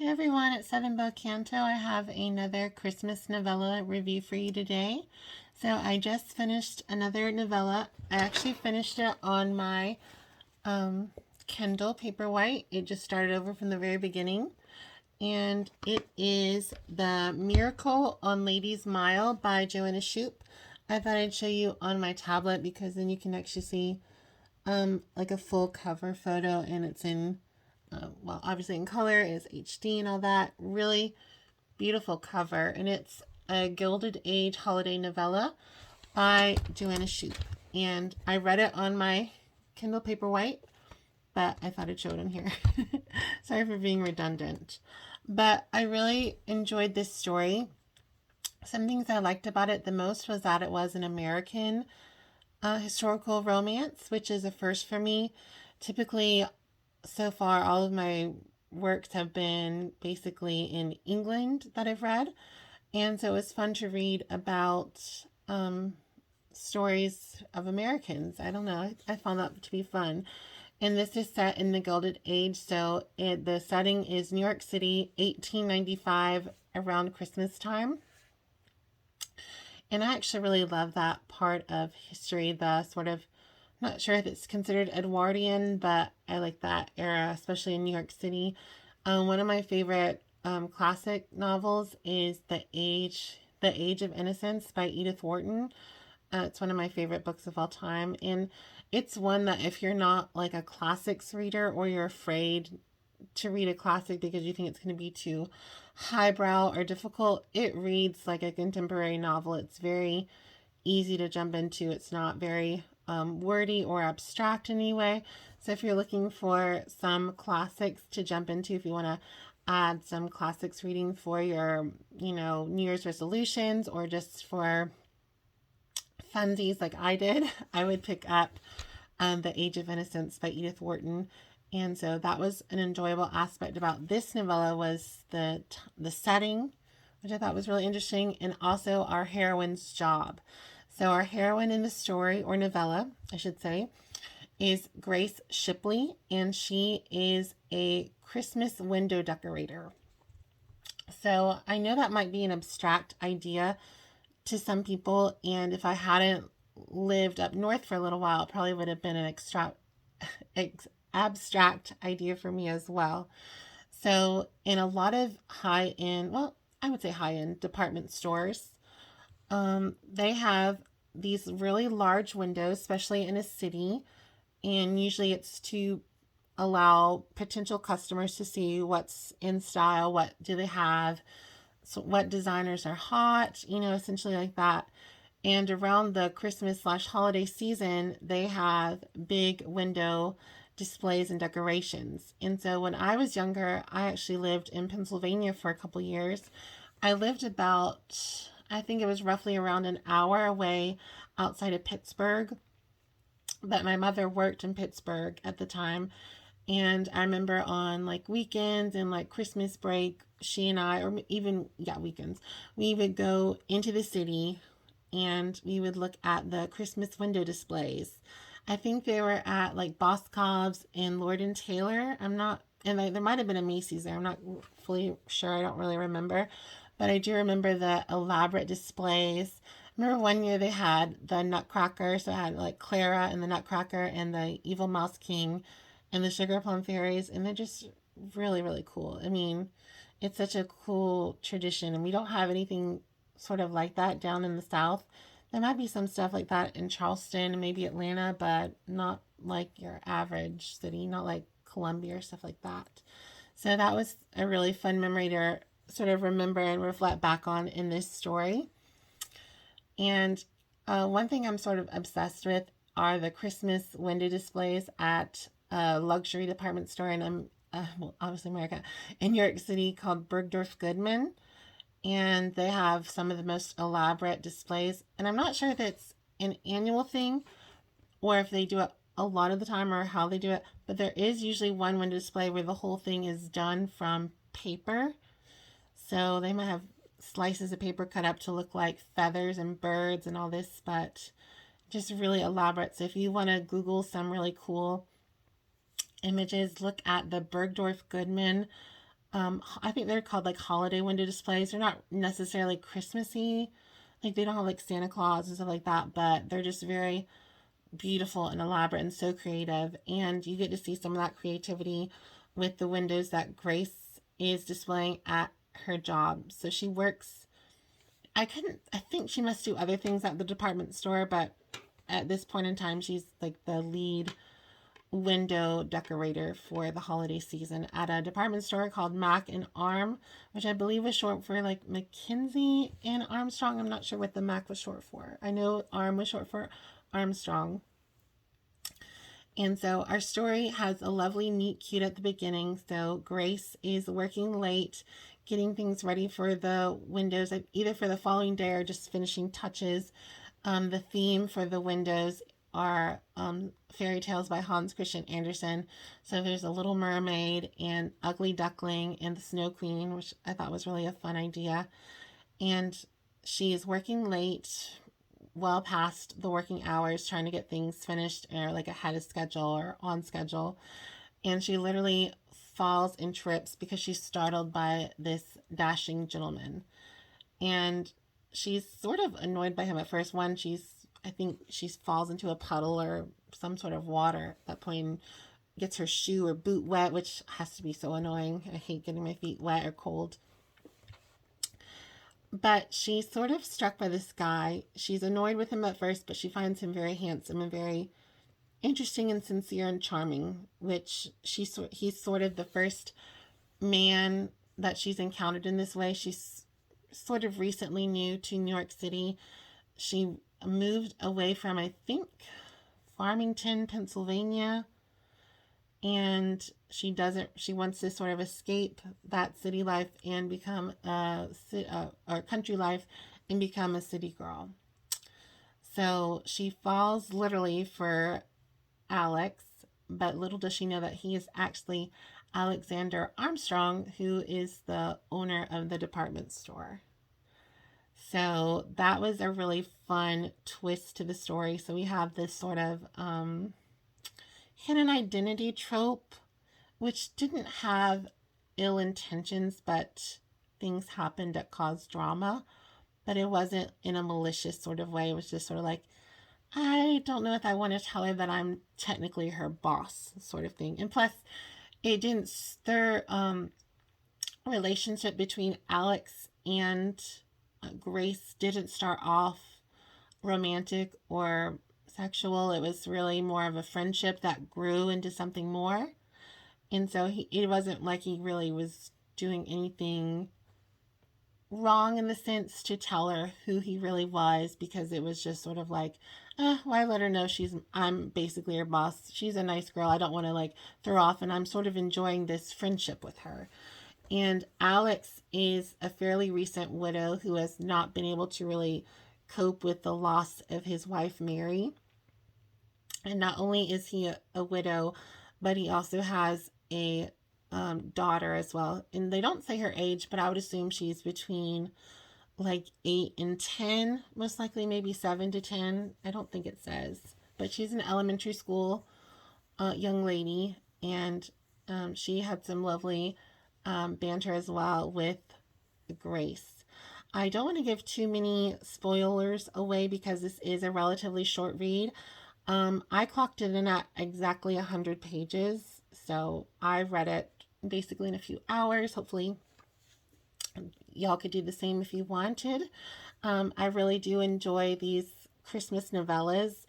Hey everyone, it's Seven Bow Canto. I have another Christmas novella review for you today. So I just finished another novella. I actually finished it on my Kindle Paperwhite. It just started over from the very beginning. And it is The Miracle on Ladies Mile by Joanna Shupe. I thought I'd show you on my tablet because then you can actually see like a full cover photo, and it's in well, obviously in color, is HD and all that. Really beautiful cover, and it's a Gilded Age holiday novella by Joanna Shupe. And I read it on my Kindle Paperwhite, but I thought I'd show it on here. Sorry for being redundant. But I really enjoyed this story. Some things I liked about it the most was that it was an American historical romance, which is a first for me. Typically, so far, all of my works have been basically in England that I've read. And so it was fun to read about stories of Americans. I don't know. I found that to be fun. And this is set in the Gilded Age. So the setting is New York City, 1895, around Christmas time. And I actually really love that part of history, the sort of, not sure if it's considered Edwardian, but I like that era, especially in New York City. One of my favorite classic novels is The Age of Innocence by Edith Wharton. It's one of my favorite books of all time, and it's one that if you're not like a classics reader, or you're afraid to read a classic because you think it's going to be too highbrow or difficult, it reads like a contemporary novel. It's very easy to jump into. It's not very wordy or abstract in any way. So if you're looking for some classics to jump into, if you want to add some classics reading for your, New Year's resolutions, or just for funsies like I did, I would pick up The Age of Innocence by Edith Wharton. And so that was an enjoyable aspect about this novella, was the setting, which I thought was really interesting, and also our heroine's job. So our heroine in the story, or novella, I should say, is Grace Shipley, and she is a Christmas window decorator. So I know that might be an abstract idea to some people, and if I hadn't lived up north for a little while, it probably would have been an abstract idea for me as well. So in a lot of high-end, well, I would say high-end department stores, they have these really large windows, especially in a city, and usually it's to allow potential customers to see what's in style, what do they have, so what designers are hot, essentially like that. And around the Christmas/holiday season, they have big window displays and decorations. And so when I was younger, I actually lived in Pennsylvania for a couple years. I lived about, I think it was roughly around an hour away outside of Pittsburgh. But my mother worked in Pittsburgh at the time. And I remember on like weekends and like Christmas break, she and I, or even, weekends, we would go into the city and we would look at the Christmas window displays. I think they were at like Boscov's and Lord and Taylor. I'm not, and there might have been a Macy's there. I'm not fully sure. I don't really remember. But I do remember the elaborate displays. I remember one year they had the Nutcracker. So I had like Clara and the Nutcracker and the Evil Mouse King and the Sugar Plum Fairies. And they're just really, really cool. I mean, it's such a cool tradition. And we don't have anything sort of like that down in the South. There might be some stuff like that in Charleston and maybe Atlanta, but not like your average city, not like Columbia or stuff like that. So that was a really fun memory to sort of remember and reflect back on in this story. And one thing I'm sort of obsessed with are the Christmas window displays at a luxury department store in, obviously America, in New York City, called Bergdorf Goodman. And they have some of the most elaborate displays. And I'm not sure if it's an annual thing or if they do it a lot of the time or how they do it, but there is usually one window display where the whole thing is done from paper. So they might have slices of paper cut up to look like feathers and birds and all this, but just really elaborate. So if you want to Google some really cool images, look at the Bergdorf Goodman I think they're called like holiday window displays. They're not necessarily Christmassy. Like they don't have like Santa Claus and stuff like that, but they're just very beautiful and elaborate and so creative. And you get to see some of that creativity with the windows that Grace is displaying at her job. So she works, I think she must do other things at the department store, but at this point in time, she's like the lead window decorator for the holiday season at a department store called Mac and Arm, which I believe was short for like McKinsey and Armstrong. I'm not sure what the Mac was short for. I know Arm was short for Armstrong. And so our story has a lovely meet cute at the beginning. So Grace is working late, getting things ready for the windows, either for the following day or just finishing touches. The theme for the windows are fairy tales by Hans Christian Andersen. So there's a Little Mermaid and Ugly Duckling and the Snow Queen, which I thought was really a fun idea. And she is working late, well past the working hours, trying to get things finished or like ahead of schedule or on schedule. And she literally falls and trips because she's startled by this dashing gentleman. And she's sort of annoyed by him at first. I think she falls into a puddle or some sort of water at that point, gets her shoe or boot wet, which has to be so annoying. I hate getting my feet wet or cold. But she's sort of struck by this guy. She's annoyed with him at first, but she finds him very handsome and very interesting and sincere and charming, which he's sort of the first man that she's encountered in this way. She's sort of recently new to New York City. She moved away from, I think, Farmington, Pennsylvania, and she wants to sort of escape that city life and become or country life and become a city girl. So she falls literally for Alex, but little does she know that he is actually Alexander Armstrong, who is the owner of the department store. So that was a really fun twist to the story. So we have this sort of hidden identity trope, which didn't have ill intentions, but things happened that caused drama. But it wasn't in a malicious sort of way. It was just sort of like, I don't know if I want to tell her that I'm technically her boss sort of thing. And plus, it didn't stir relationship between Alex and Grace didn't start off romantic or sexual. It was really more of a friendship that grew into something more. And so it wasn't like he really was doing anything wrong in the sense to tell her who he really was, because it was just sort of like, why let her know I'm basically her boss. She's a nice girl. I don't want to like throw off, and I'm sort of enjoying this friendship with her. And Alex is a fairly recent widow who has not been able to really cope with the loss of his wife, Mary. And not only is he a widow, but he also has a daughter as well. And they don't say her age, but I would assume she's between like 8 and 10, most likely maybe 7 to 10. I don't think it says, but she's an elementary school young lady, and she had some lovely banter as well with Grace. I don't want to give too many spoilers away because this is a relatively short read. I clocked it in at exactly 100 pages, so I read it basically in a few hours. Hopefully y'all could do the same if you wanted. I really do enjoy these Christmas novellas.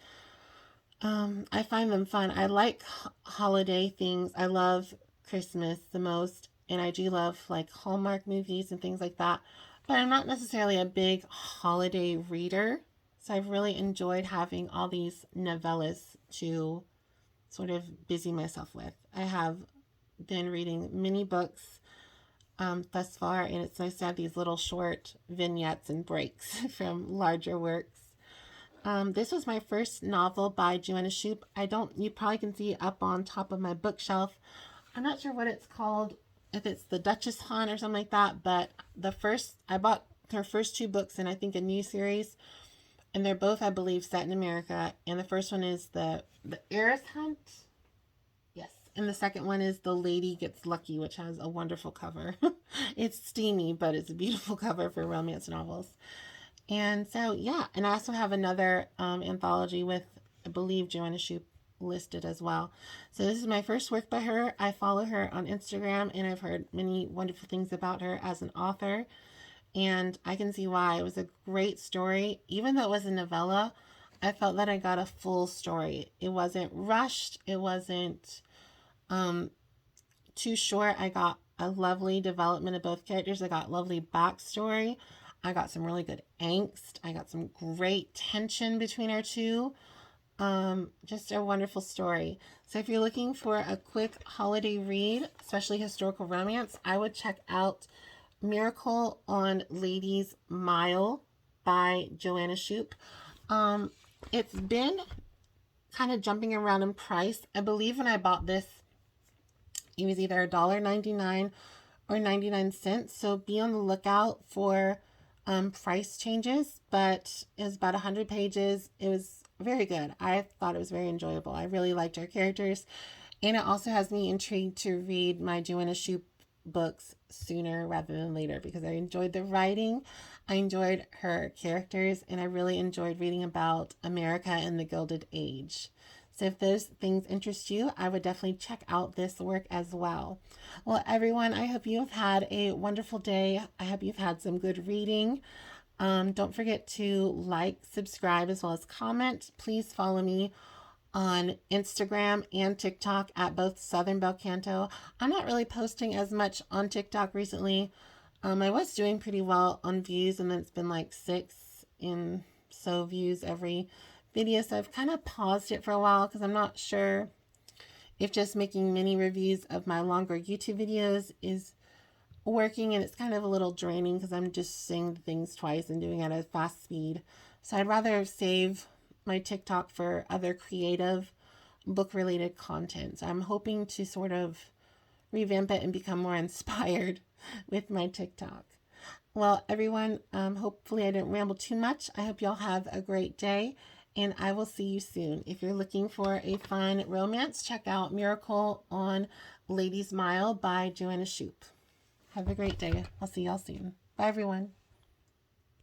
I find them fun. I like holiday things. I love Christmas the most, and I do love like Hallmark movies and things like that, but I'm not necessarily a big holiday reader. So I've really enjoyed having all these novellas to sort of busy myself with. I have been reading many books thus far, and it's nice to have these little short vignettes and breaks from larger works. This was my first novel by Joanna Shupe. You probably can see it up on top of my bookshelf. I'm not sure what it's called, if it's The Duchess Hunt or something like that, but I bought her first 2 books in, I think, a new series, and they're both, I believe, set in America. And the first one is the Heiress Hunt. Yes, And the second one is The Lady Gets Lucky, which has a wonderful cover. It's steamy, but it's a beautiful cover for romance novels. And so, yeah, and I also have another anthology with, I believe, Joanna Shupe listed as well. So this is my first work by her. I follow her on Instagram, and I've heard many wonderful things about her as an author. And I can see why. It was a great story. Even though it was a novella, I felt that I got a full story. It wasn't rushed. It wasn't too short. I got a lovely development of both characters. I got lovely backstory. I got some really good angst. I got some great tension between our two. Just a wonderful story. So if you're looking for a quick holiday read, especially historical romance, I would check out Miracle on Ladies Mile by Joanna Shupe. It's been kind of jumping around in price. I believe when I bought this, it was either $1.99 or 99¢. So be on the lookout for price changes, but it was about 100 pages. It was very good. I thought it was very enjoyable. I really liked our characters, and it also has me intrigued to read my Joanna Shupe books sooner rather than later because I enjoyed the writing, I enjoyed her characters, and I really enjoyed reading about America in the Gilded Age. So if those things interest you, I would definitely check out this work as well. Well, everyone, I hope you have had a wonderful day. I hope you've had some good reading. Don't forget to like, subscribe, as well as comment. Please follow me on Instagram and TikTok at both Southern Bel Canto. I'm not really posting as much on TikTok recently. I was doing pretty well on views, and then it's been like 6 in so views every video, so I've kind of paused it for a while because I'm not sure if just making mini reviews of my longer YouTube videos is working, and it's kind of a little draining because I'm just saying things twice and doing it at a fast speed. So I'd rather save my TikTok for other creative book related content. So I'm hoping to sort of revamp it and become more inspired with my TikTok. Well, everyone, hopefully I didn't ramble too much. I hope y'all have a great day, and I will see you soon. If you're looking for a fun romance, check out Miracle on Ladies Mile by Joanna Shupe. Have a great day. I'll see y'all soon. Bye, everyone.